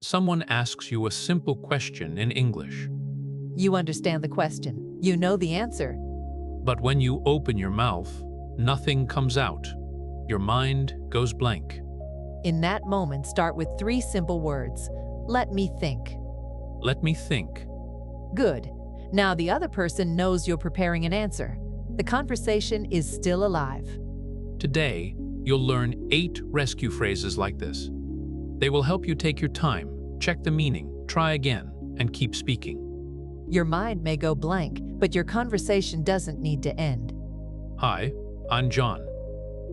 Someone asks you a simple question in English, You understand the question. You know the answer. but when you open your mouth, nothing comes out. Your mind goes blank. In that moment, start with 3 simple words. Let me think. Let me think. Good. Now the other person knows you're preparing an answer. The conversation is still alive. Today, you'll learn 8 rescue phrases like this. They will help you take your time, check the meaning, try again, and keep speaking. Your mind may go blank, but your conversation doesn't need to end. Hi, I'm John.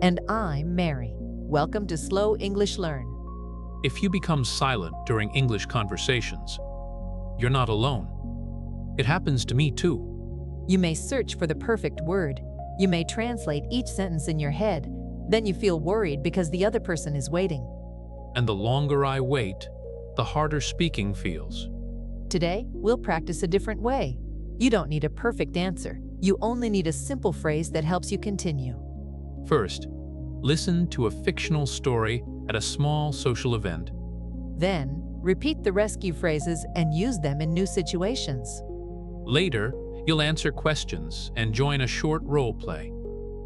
And I'm Mary. Welcome to Slow English Learn. If you become silent during English conversations, you're not alone. It happens to me too. You may search for the perfect word. You may translate each sentence in your head. Then you feel worried because the other person is waiting. And the longer I wait, the harder speaking feels. Today, we'll practice a different way. You don't need a perfect answer. You only need a simple phrase that helps you continue. First, listen to a fictional story at a small social event. Then, repeat the rescue phrases and use them in new situations. Later, you'll answer questions and join a short role play.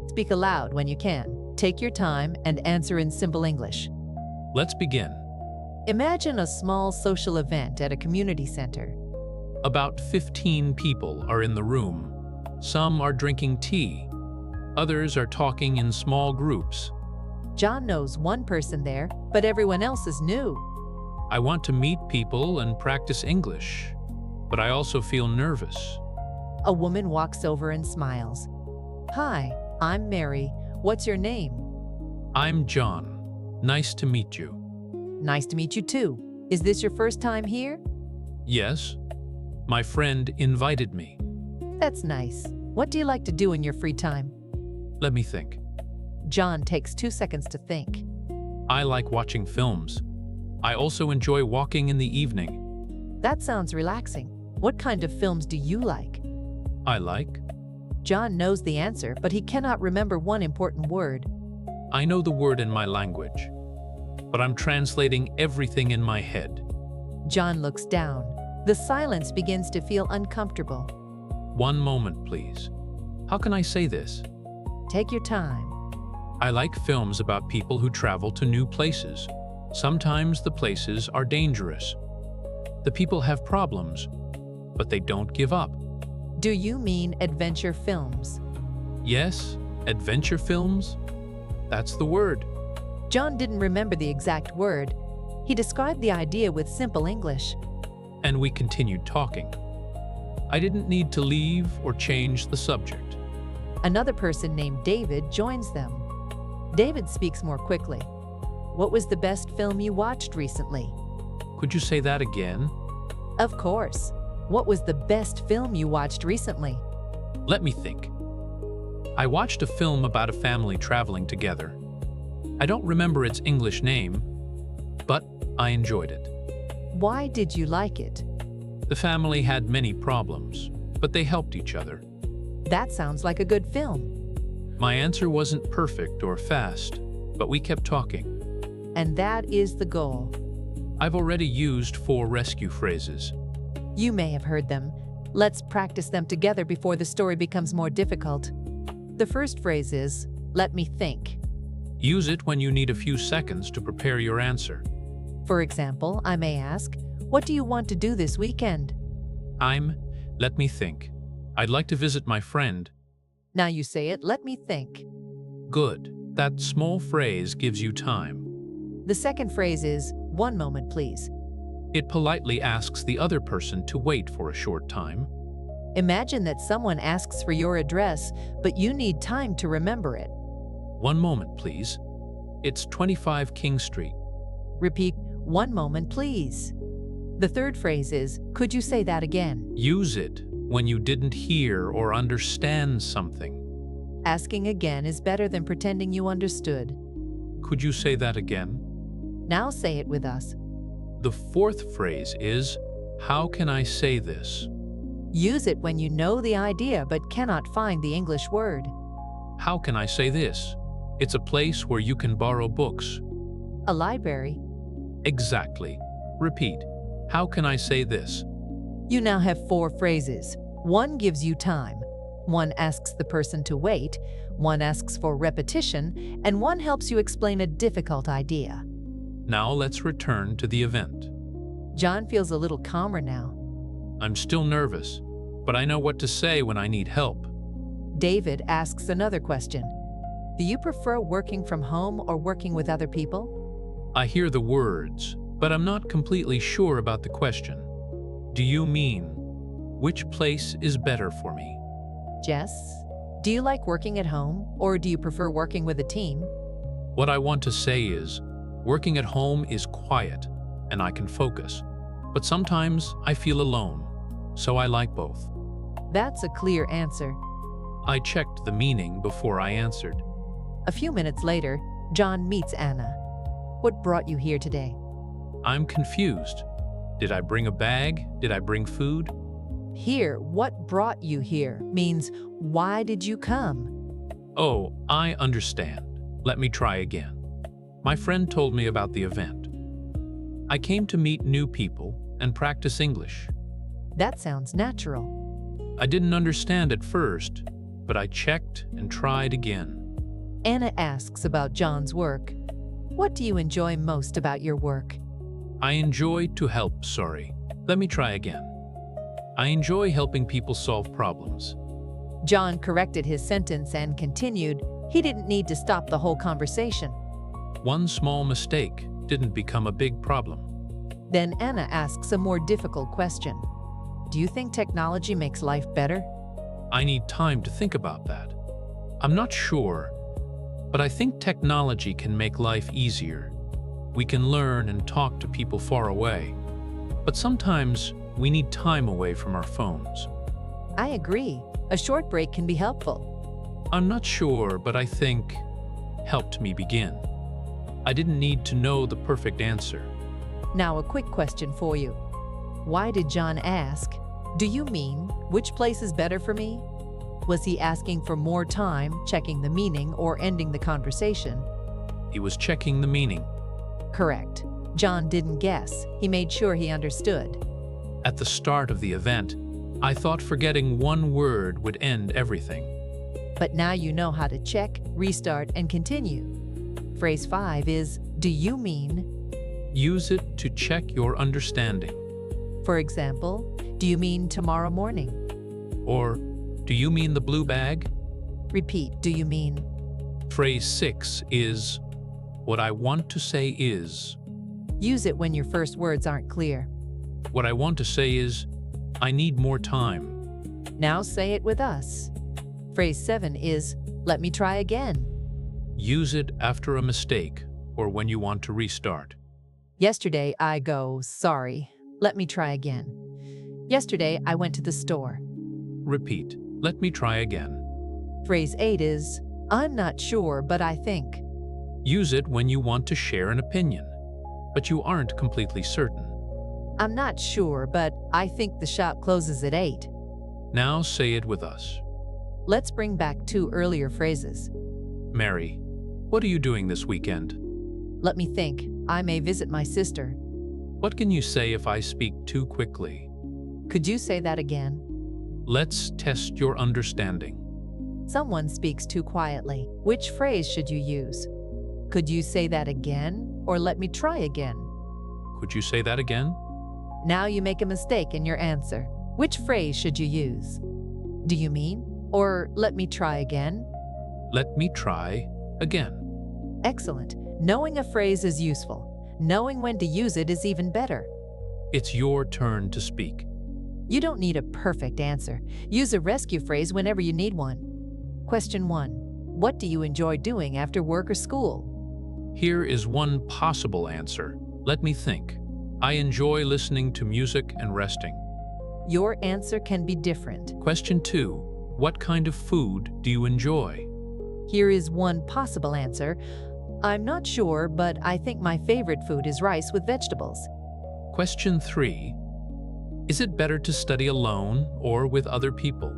Speak aloud when you can. Take your time and answer in simple English. Let's begin. Imagine a small social event at a community center. About 15 people are in the room. Some are drinking tea. Others are talking in small groups. John knows one person there, but everyone else is new. I want to meet people and practice English, but I also feel nervous. A woman walks over and smiles. Hi, I'm Mary. What's your name? I'm John. Nice to meet you. Nice to meet you too. Is this your first time here? Yes, my friend invited me. That's nice. What do you like to do in your free time? Let me think. John takes 2 seconds to think. I like watching films. I also enjoy walking in the evening. That sounds relaxing. What kind of films do you like? I like. John knows the answer, but he cannot remember one important word. I know the word in my language, but I'm translating everything in my head. John looks down. The silence begins to feel uncomfortable. One moment, please. How can I say this? Take your time. I like films about people who travel to new places. Sometimes the places are dangerous. The people have problems, but they don't give up. Do you mean adventure films? Yes, adventure films? That's the word. John didn't remember the exact word. He described the idea with simple English. And we continued talking. I didn't need to leave or change the subject. Another person named David joins them. David speaks more quickly. What was the best film you watched recently? Could you say that again? Of course. What was the best film you watched recently? Let me think. I watched a film about a family traveling together. I don't remember its English name, but I enjoyed it. Why did you like it? The family had many problems, but they helped each other. That sounds like a good film. My answer wasn't perfect or fast, but we kept talking. And that is the goal. I've already used 4 rescue phrases. You may have heard them. Let's practice them together before the story becomes more difficult. The first phrase is, let me think. Use it when you need a few seconds to prepare your answer. For example, I may ask, what do you want to do this weekend? Let me think. I'd like to visit my friend. Now you say it, let me think. Good. That small phrase gives you time. The second phrase is, one moment please. It politely asks the other person to wait for a short time. Imagine that someone asks for your address, but you need time to remember it. One moment, please. It's 25 King Street. Repeat, one moment please. The third phrase is, could you say that again? Use it when you didn't hear or understand something. Asking again is better than pretending you understood. Could you say that again? Now say it with us. The fourth phrase is, how can I say this? Use it when you know the idea but cannot find the English word. How can I say this? It's a place where you can borrow books. A library. Exactly. Repeat. How can I say this? You now have 4 phrases. One gives you time. One asks the person to wait. One asks for repetition. And one helps you explain a difficult idea. Now let's return to the event. John feels a little calmer now. I'm still nervous, but I know what to say when I need help. David asks another question. Do you prefer working from home or working with other people? I hear the words, but I'm not completely sure about the question. Do you mean, which place is better for me? Jess, do you like working at home or do you prefer working with a team? What I want to say is, working at home is quiet and I can focus, but sometimes I feel alone, so I like both. That's a clear answer. I checked the meaning before I answered. A few minutes later, John meets Anna. What brought you here today? I'm confused. Did I bring a bag? Did I bring food? Here, what brought you here means why did you come? Oh, I understand. Let me try again. My friend told me about the event. I came to meet new people and practice English. That sounds natural. I didn't understand at first, but I checked and tried again. Anna asks about John's work. What do you enjoy most about your work? I enjoy to help, sorry. Let me try again. I enjoy helping people solve problems. John corrected his sentence and continued. He didn't need to stop the whole conversation. One small mistake didn't become a big problem. Then Anna asks a more difficult question. Do you think technology makes life better? I need time to think about that. I'm not sure, but I think technology can make life easier. We can learn and talk to people far away, but sometimes we need time away from our phones. I agree. A short break can be helpful. I'm not sure, but I think helped me begin. I didn't need to know the perfect answer. Now a quick question for you. Why did John ask, do you mean which place is better for me? Was he asking for more time, checking the meaning, or ending the conversation? He was checking the meaning. Correct. John didn't guess. He made sure he understood. At the start of the event, I thought forgetting one word would end everything. But now you know how to check, restart, and continue. Phrase 5 is, do you mean? Use it to check your understanding. For example, do you mean tomorrow morning? Or, do you mean the blue bag? Repeat, do you mean? Phrase 6 is, what I want to say is. Use it when your first words aren't clear. What I want to say is, I need more time. Now say it with us. Phrase 7 is, let me try again. Use it after a mistake or when you want to restart. Yesterday I go, sorry, let me try again. Yesterday I went to the store. Repeat, let me try again. Phrase 8 is, I'm not sure, but I think. Use it when you want to share an opinion, but you aren't completely certain. I'm not sure, but I think the shop closes at 8. Now say it with us. Let's bring back 2 earlier phrases. Mary, what are you doing this weekend? Let me think. I may visit my sister. What can you say if I speak too quickly? Could you say that again? Let's test your understanding. Someone speaks too quietly. Which phrase should you use? Could you say that again, or let me try again? Could you say that again? Now you make a mistake in your answer. Which phrase should you use? Do you mean, or let me try again? Let me try again. Excellent. Knowing a phrase is useful. Knowing when to use it is even better. It's your turn to speak. You don't need a perfect answer. Use a rescue phrase whenever you need one. Question 1. What do you enjoy doing after work or school? Here is one possible answer. Let me think. I enjoy listening to music and resting. Your answer can be different. Question 2. What kind of food do you enjoy? Here is one possible answer. I'm not sure, but I think my favorite food is rice with vegetables. Question 3. Is it better to study alone or with other people?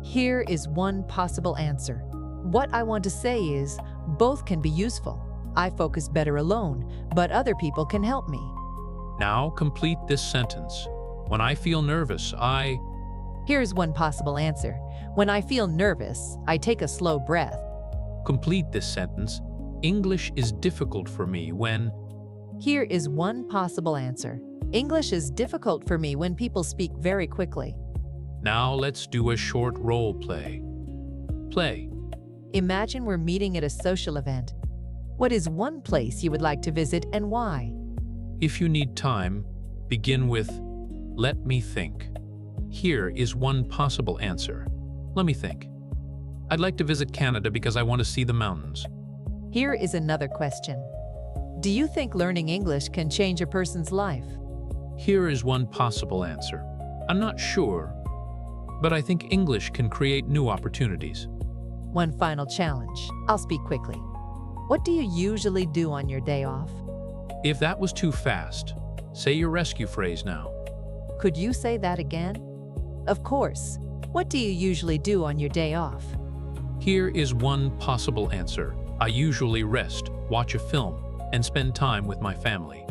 Here is one possible answer. What I want to say is, both can be useful. I focus better alone, but other people can help me. Now complete this sentence. When I feel nervous, I... Here's one possible answer. When I feel nervous, I take a slow breath. Complete this sentence. English is difficult for me when... Here is one possible answer. English is difficult for me when people speak very quickly. Now let's do a short role play. Play. Imagine we're meeting at a social event. What is one place you would like to visit and why? If you need time, begin with, let me think. Here is one possible answer. Let me think. I'd like to visit Canada because I want to see the mountains. Here is another question. Do you think learning English can change a person's life? Here is one possible answer. I'm not sure, but I think English can create new opportunities. One final challenge. I'll speak quickly. What do you usually do on your day off? If that was too fast, say your rescue phrase now. Could you say that again? Of course. What do you usually do on your day off? Here is one possible answer. I usually rest, watch a film, and spend time with my family.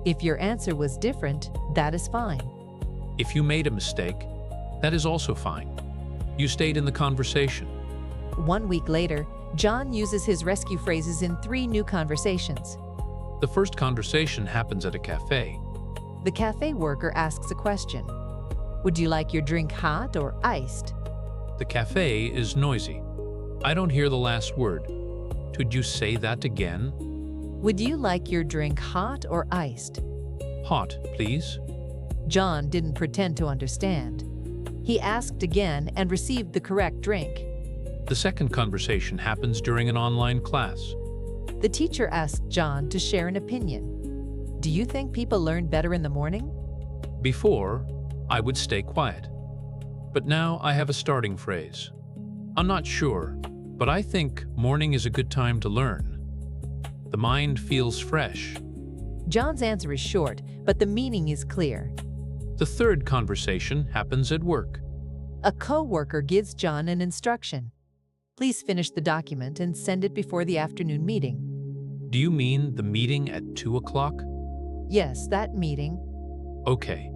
If your answer was different, that is fine. If you made a mistake, that is also fine. You stayed in the conversation. 1 week later, John uses his rescue phrases in 3 new conversations. The first conversation happens at a cafe. The cafe worker asks a question. Would you like your drink hot or iced? The cafe is noisy. I don't hear the last word. Could you say that again? Would you like your drink hot or iced? Hot, please. John didn't pretend to understand. He asked again and received the correct drink. The second conversation happens during an online class. The teacher asked John to share an opinion. Do you think people learn better in the morning? Before, I would stay quiet. But now I have a starting phrase. I'm not sure, but I think morning is a good time to learn. The mind feels fresh. John's answer is short, but the meaning is clear. The third conversation happens at work. A co-worker gives John an instruction. Please finish the document and send it before the afternoon meeting. Do you mean the meeting at 2 o'clock? Yes, that meeting. Okay,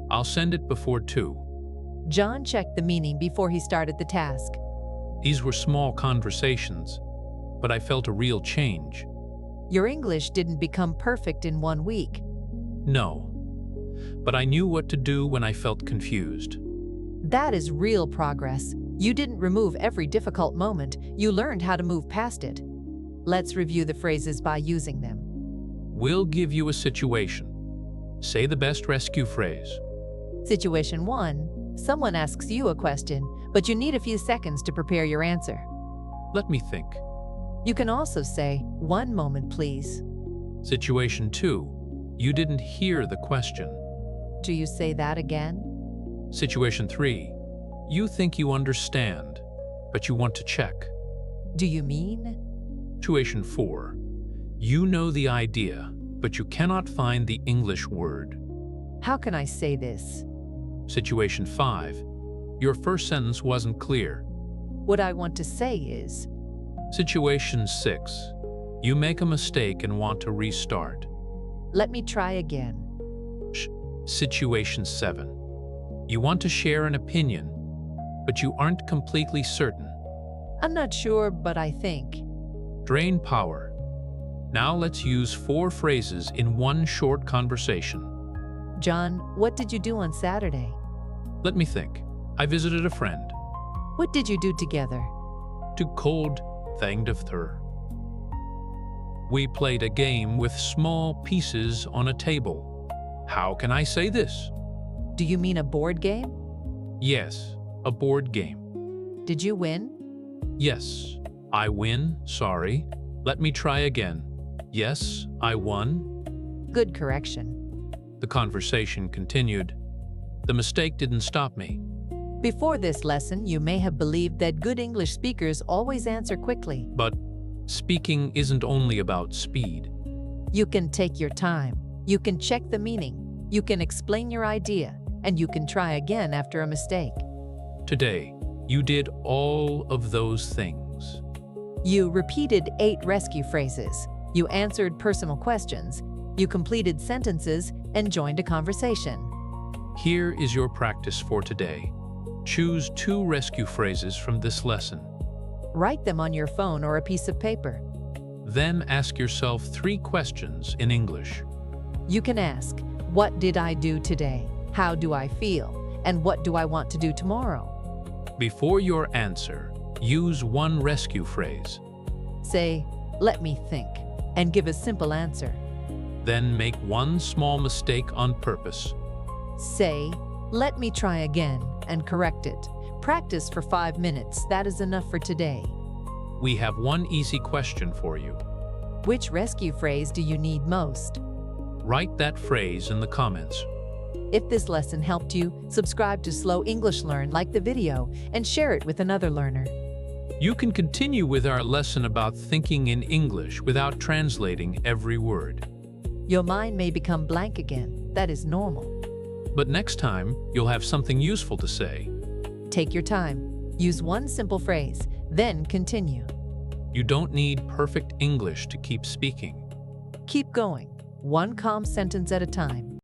I'll send it before 2. John checked the meaning before he started the task. These were small conversations, but I felt a real change. Your English didn't become perfect in 1 week. No, but I knew what to do when I felt confused. That is real progress. You didn't remove every difficult moment, you learned how to move past it. Let's review the phrases by using them. We'll give you a situation. Say the best rescue phrase. Situation 1. Someone asks you a question, but you need a few seconds to prepare your answer. Let me think. You can also say, 1 moment, please. Situation 2. You didn't hear the question. Do you say that again? Situation 3. You think you understand, but you want to check. Do you mean? Situation 4. You know the idea, but you cannot find the English word. How can I say this? Situation 5. Your first sentence wasn't clear. What I want to say is... Situation 6. You make a mistake and want to restart. Let me try again. Situation 7. You want to share an opinion, but you aren't completely certain. I'm not sure, but I think. Drain power. Now let's use 4 phrases in one short conversation. John, what did you do on Saturday? Let me think. I visited a friend. What did you do together? To cold thinged of her. We played a game with small pieces on a table. How can I say this? Do you mean a board game? Yes, a board game. Did you win? Yes, I win, sorry. Let me try again. Yes, I won. Good correction. The conversation continued. The mistake didn't stop me. Before this lesson, you may have believed that good English speakers always answer quickly. But speaking isn't only about speed. You can take your time. You can check the meaning. You can explain your idea. And you can try again after a mistake. Today, you did all of those things. You repeated 8 rescue phrases. You answered personal questions. You completed sentences and joined a conversation. Here is your practice for today. Choose 2 rescue phrases from this lesson. Write them on your phone or a piece of paper. Then ask yourself 3 questions in English. You can ask, what did I do today? How do I feel? And what do I want to do tomorrow? Before your answer, use 1 rescue phrase. Say, let me think, and give a simple answer. Then make 1 small mistake on purpose. Say, let me try again, and correct it. Practice for 5 minutes. That is enough for today. We have 1 easy question for you. Which rescue phrase do you need most? Write that phrase in the comments. If this lesson helped you, subscribe to Slow English Learn, like the video, and share it with another learner. You can continue with our lesson about thinking in English without translating every word. Your mind may become blank again. That is normal. But next time, you'll have something useful to say. Take your time. Use 1 simple phrase, then continue. You don't need perfect English to keep speaking. Keep going, 1 calm sentence at a time.